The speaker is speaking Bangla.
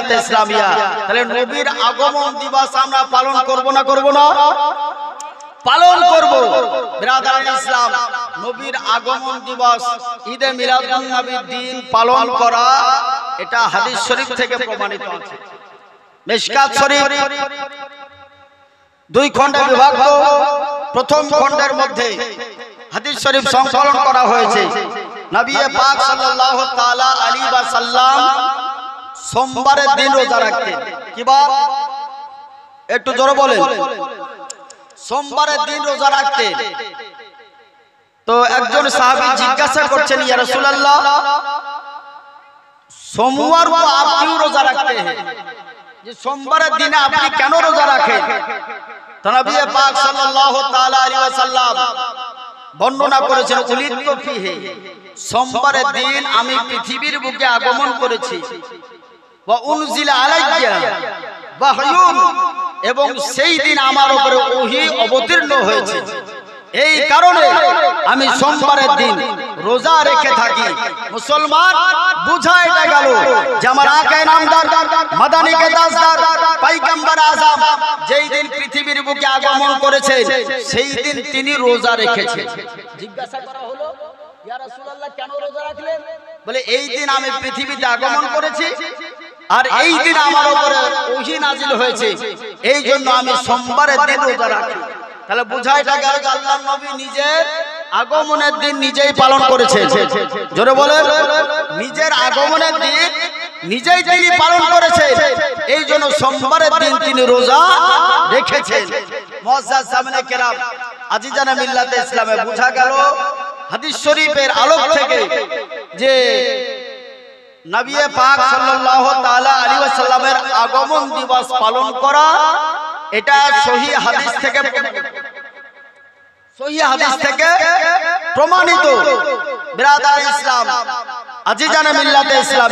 মিল্লাতে ইসলামিয়া। তাহলে নবীর আগমন দিবস আমরা পালন করব না করব না? পালন করব। বিরাদারান ইসলাম, নবীর আগমন দিবস ঈদে মিলাদুন নবীর দিন পালন করা এটা হাদিস শরীফ থেকে প্রমাণিত আছে। মিশকাত শরীফ 2 খণ্ডে বিভক্ত। প্রথম খণ্ডের মধ্যে হাদিস শরীফ সংকলন করা হয়েছে। নবী পাক সাল্লাল্লাহু তাআলা আলাইহি ওয়াসাল্লাম সোমবারের দিন রোজা রাখতেন। কি বা একটু জোরে বলেন। সোমবারের দিন রোজা রাখতেন। তো একজন সাহাবী জিজ্ঞাসা করছেন, ইয়া রাসূলুল্লাহ, সোমবার को आप क्यों रोजा रखते हैं? যে সোমবারের দিনে আপনি কেন রোজা রাখেন? তো নবী পাক সাল্লাল্লাহু তাআলা আলাইহি ওয়াসাল্লাম বর্ণনা করেছেন, উলিদতু ফিহি, সোমবারের দিন আমি পৃথিবীর বুকে আগমন করেছি। ওয়া উনজিলা আলাইয়া ওয়াহয়ুন, এবং সেই দিন আমার উপরে ওহী অবতীর্ণ হয়েছে। এই কারণে আমি সোমবারের দিন রোজা রেখে থাকি। মুসলমান, বুঝা এটা গেল যে আমার আকা নামদার মাদানী কে দাসদার পয়গম্বর আযম যেই দিন পৃথিবীর বুকে আগমন করেছে সেই দিন তিনি রোজা রেখেছেন। জিজ্ঞাসা করা হলো, ইয়া রাসূলুল্লাহ কেন রোজা রাখলেন? বলে এই দিন আমি পৃথিবীতে আগমন করেছি আর এই দিন আমার উপরে ওহী নাজিল হয়েছে, এই জন্য আমি সোমবারের দিন রোজা রাখি। তাহলে বুঝাইটা গেল যে আল্লাহর নবী নিজের আগমনের দিন নিজেই পালন করেছেন। জোরে বলেন, নিজের আগমনের দিন নিজেই তিনি পালন করেছেন, এই জন্য সোমবারের দিন তিনি রোজা রেখেছেন। মুআজ্জাজ সামনে কেরাম, আজিজানে মিল্লাতে ইসলামে বুঝা গেল হাদিস শরীফের আলোক থেকে যে নবী পাক সাল্লাল্লাহু তাআলা আলাইহি ওয়াসাল্লামের আগমন দিবস পালন করা এটা সহিহ হাদিস থেকে প্রমাণিত। বিরাদার ইসলাম, আজিজানে মিল্লাতে ইসলাম।